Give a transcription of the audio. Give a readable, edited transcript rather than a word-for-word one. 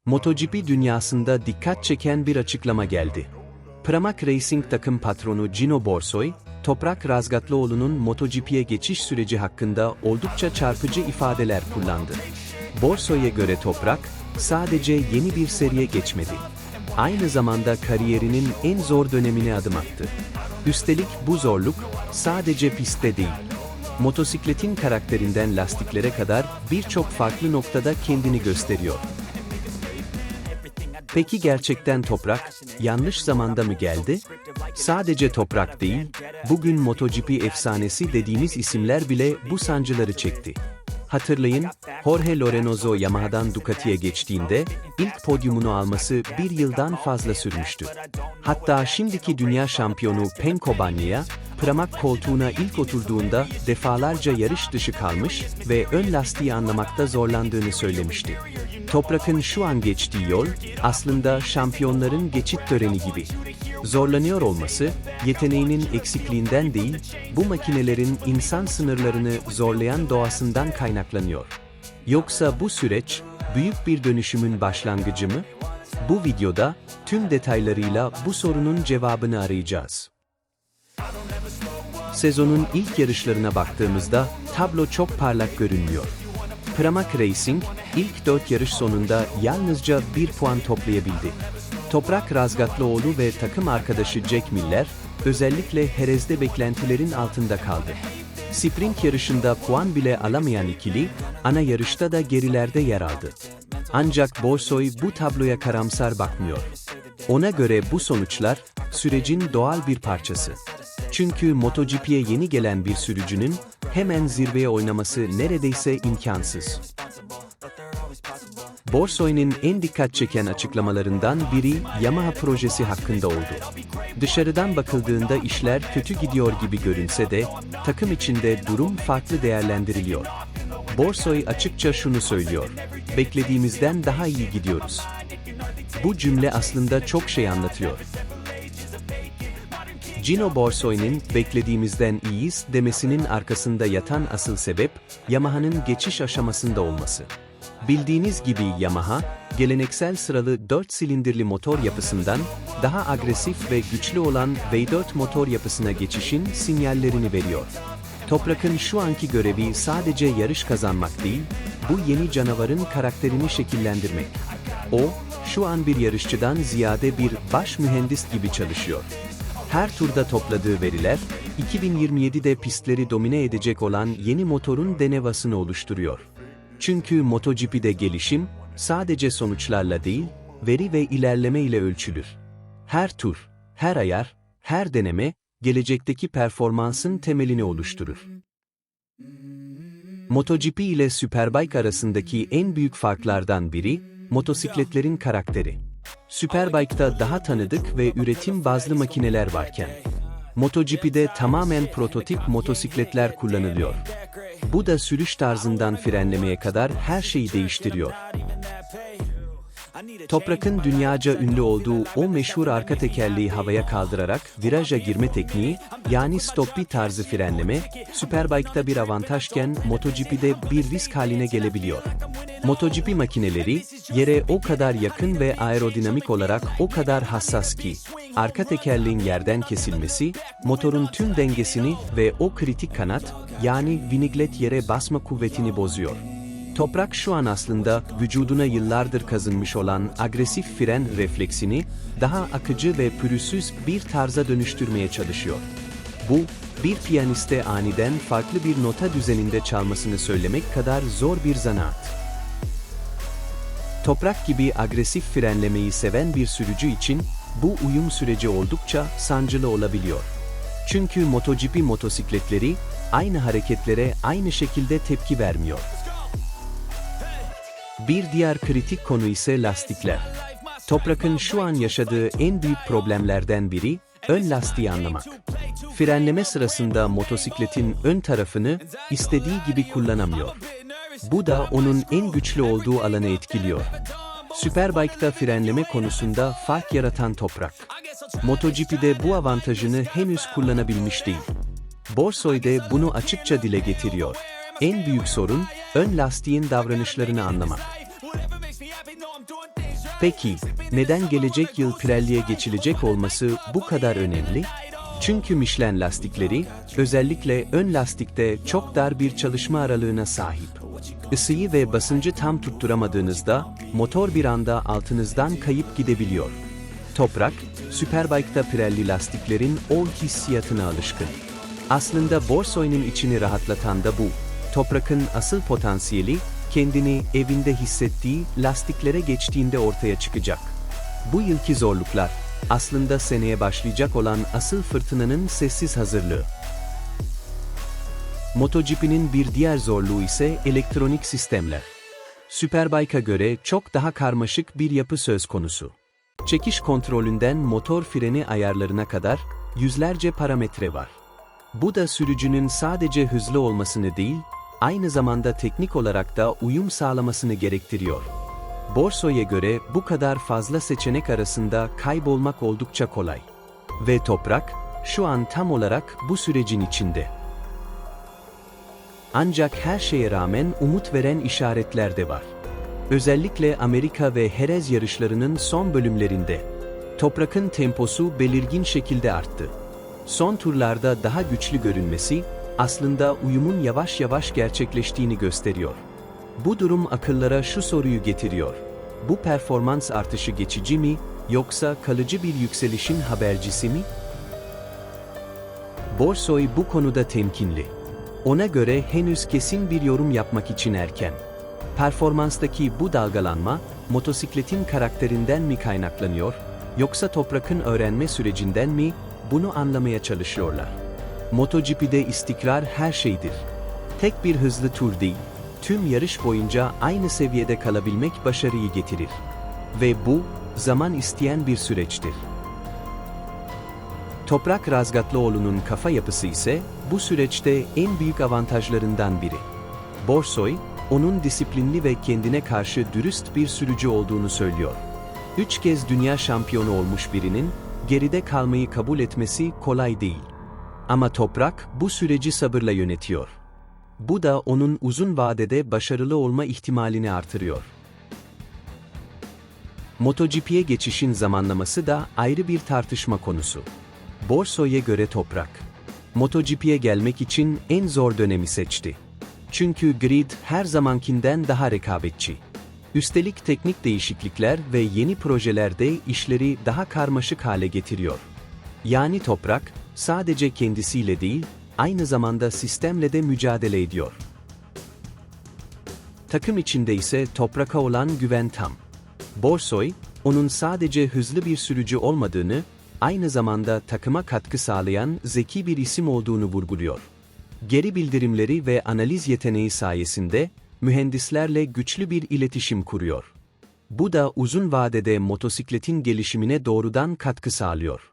MotoGP dünyasında dikkat çeken bir açıklama geldi. Pramac Racing takım patronu Gino Borsoy, Toprak Razgatlıoğlu'nun MotoGP'ye geçiş süreci hakkında oldukça çarpıcı ifadeler kullandı. Borsoy'a göre Toprak, sadece yeni bir seriye geçmedi. Aynı zamanda kariyerinin en zor dönemine adım attı. Üstelik bu zorluk, sadece pistte değil. Motosikletin karakterinden lastiklere kadar birçok farklı noktada kendini gösteriyor. Peki gerçekten Toprak, yanlış zamanda mı geldi? Sadece Toprak değil, bugün MotoGP efsanesi dediğimiz isimler bile bu sancıları çekti. Hatırlayın, Jorge Lorenzo Yamaha'dan Ducati'ye geçtiğinde, ilk podyumunu alması bir yıldan fazla sürmüştü. Hatta şimdiki dünya şampiyonu Penko Bagnaia, Pramac koltuğuna ilk oturduğunda defalarca yarış dışı kalmış ve ön lastiği anlamakta zorlandığını söylemişti. Toprak'ın şu an geçtiği yol, aslında şampiyonların geçit töreni gibi. Zorlanıyor olması, yeteneğinin eksikliğinden değil, bu makinelerin insan sınırlarını zorlayan doğasından kaynaklanıyor. Yoksa bu süreç, büyük bir dönüşümün başlangıcı mı? Bu videoda, tüm detaylarıyla bu sorunun cevabını arayacağız. Sezonun ilk yarışlarına baktığımızda, tablo çok parlak görünmüyor. Pramac Racing, ilk 4 yarış sonunda yalnızca 1 puan toplayabildi. Toprak Razgatlıoğlu ve takım arkadaşı Jack Miller, özellikle Jerez'de beklentilerin altında kaldı. Sprint yarışında puan bile alamayan ikili, ana yarışta da gerilerde yer aldı. Ancak Borsoy bu tabloya karamsar bakmıyor. Ona göre bu sonuçlar, sürecin doğal bir parçası. Çünkü MotoGP'ye yeni gelen bir sürücünün, hemen zirveye oynaması neredeyse imkansız. Borsoy'un en dikkat çeken açıklamalarından biri Yamaha projesi hakkında oldu. Dışarıdan bakıldığında işler kötü gidiyor gibi görünse de, takım içinde durum farklı değerlendiriliyor. Borsoy açıkça şunu söylüyor: "Beklediğimizden daha iyi gidiyoruz." Bu cümle aslında çok şey anlatıyor. Gino Borsoy'un "beklediğimizden iyiyiz" demesinin arkasında yatan asıl sebep, Yamaha'nın geçiş aşamasında olması. Bildiğiniz gibi Yamaha, geleneksel sıralı 4 silindirli motor yapısından, daha agresif ve güçlü olan V4 motor yapısına geçişin sinyallerini veriyor. Toprak'ın şu anki görevi sadece yarış kazanmak değil, bu yeni canavarın karakterini şekillendirmek. O, şu an bir yarışçıdan ziyade bir baş mühendis gibi çalışıyor. Her turda topladığı veriler, 2027'de pistleri domine edecek olan yeni motorun denevasını oluşturuyor. Çünkü MotoGP'de gelişim, sadece sonuçlarla değil, veri ve ilerleme ile ölçülür. Her tur, her ayar, her deneme, gelecekteki performansın temelini oluşturur. MotoGP ile Superbike arasındaki en büyük farklardan biri, motosikletlerin karakteri. Superbike'da daha tanıdık ve üretim bazlı makineler varken, MotoGP'de tamamen prototip motosikletler kullanılıyor. Bu da sürüş tarzından frenlemeye kadar her şeyi değiştiriyor. Toprak'ın dünyaca ünlü olduğu o meşhur arka tekerleği havaya kaldırarak viraja girme tekniği, yani stoppi tarzı frenleme, Superbike'da bir avantajken MotoGP'de bir risk haline gelebiliyor. MotoGP makineleri, yere o kadar yakın ve aerodinamik olarak o kadar hassas ki, arka tekerleğin yerden kesilmesi, motorun tüm dengesini ve o kritik kanat, yani viniglet yere basma kuvvetini bozuyor. Toprak şu an aslında vücuduna yıllardır kazınmış olan agresif fren refleksini, daha akıcı ve pürüzsüz bir tarza dönüştürmeye çalışıyor. Bu, bir piyaniste aniden farklı bir nota düzeninde çalmasını söylemek kadar zor bir zanaat. Toprak gibi agresif frenlemeyi seven bir sürücü için, bu uyum süreci oldukça sancılı olabiliyor. Çünkü MotoGP motosikletleri, aynı hareketlere aynı şekilde tepki vermiyor. Bir diğer kritik konu ise lastikler. Toprak'ın şu an yaşadığı en büyük problemlerden biri, ön lastiği anlamak. Frenleme sırasında motosikletin ön tarafını istediği gibi kullanamıyor. Bu da onun en güçlü olduğu alanı etkiliyor. Superbike'da frenleme konusunda fark yaratan Toprak. MotoGP'de bu avantajını henüz kullanabilmiş değil. Borsoy de bunu açıkça dile getiriyor. En büyük sorun, ön lastiğin davranışlarını anlamak. Peki, neden gelecek yıl Pirelli'ye geçilecek olması bu kadar önemli? Çünkü Michelin lastikleri, özellikle ön lastikte çok dar bir çalışma aralığına sahip. Isıyı ve basıncı tam tutturamadığınızda, motor bir anda altınızdan kayıp gidebiliyor. Toprak, Superbike'da Pirelli lastiklerin o hissiyatına alışkın. Aslında Borsoy'un içini rahatlatan da bu. Toprak'ın asıl potansiyeli, kendini evinde hissettiği lastiklere geçtiğinde ortaya çıkacak. Bu yılki zorluklar, aslında seneye başlayacak olan asıl fırtınanın sessiz hazırlığı. MotoGP'nin bir diğer zorluğu ise elektronik sistemler. Superbike'a göre çok daha karmaşık bir yapı söz konusu. Çekiş kontrolünden motor freni ayarlarına kadar yüzlerce parametre var. Bu da sürücünün sadece hızlı olmasını değil, aynı zamanda teknik olarak da uyum sağlamasını gerektiriyor. Borso'ya göre bu kadar fazla seçenek arasında kaybolmak oldukça kolay. Ve Toprak, şu an tam olarak bu sürecin içinde. Ancak her şeye rağmen umut veren işaretler de var. Özellikle Amerika ve Jerez yarışlarının son bölümlerinde. Toprak'ın temposu belirgin şekilde arttı. Son turlarda daha güçlü görünmesi, aslında uyumun yavaş yavaş gerçekleştiğini gösteriyor. Bu durum akıllara şu soruyu getiriyor. Bu performans artışı geçici mi, yoksa kalıcı bir yükselişin habercisi mi? Borsoy bu konuda temkinli. Ona göre henüz kesin bir yorum yapmak için erken. Performanstaki bu dalgalanma, motosikletin karakterinden mi kaynaklanıyor, yoksa Toprak'ın öğrenme sürecinden mi, bunu anlamaya çalışıyorlar. MotoGP'de istikrar her şeydir. Tek bir hızlı tur değil, tüm yarış boyunca aynı seviyede kalabilmek başarıyı getirir. Ve bu, zaman isteyen bir süreçtir. Toprak Razgatlıoğlu'nun kafa yapısı ise, bu süreçte en büyük avantajlarından biri. Borsoy, onun disiplinli ve kendine karşı dürüst bir sürücü olduğunu söylüyor. 3 kez dünya şampiyonu olmuş birinin, geride kalmayı kabul etmesi kolay değil. Ama Toprak bu süreci sabırla yönetiyor. Bu da onun uzun vadede başarılı olma ihtimalini artırıyor. MotoGP'ye geçişin zamanlaması da ayrı bir tartışma konusu. Borsoy'a göre Toprak, MotoGP'ye gelmek için en zor dönemi seçti. Çünkü grid her zamankinden daha rekabetçi. Üstelik teknik değişiklikler ve yeni projeler de işleri daha karmaşık hale getiriyor. Yani Toprak, sadece kendisiyle değil, aynı zamanda sistemle de mücadele ediyor. Takım içinde ise Toprak'a olan güven tam. Borsoy, onun sadece hızlı bir sürücü olmadığını, aynı zamanda takıma katkı sağlayan zeki bir isim olduğunu vurguluyor. Geri bildirimleri ve analiz yeteneği sayesinde, mühendislerle güçlü bir iletişim kuruyor. Bu da uzun vadede motosikletin gelişimine doğrudan katkı sağlıyor.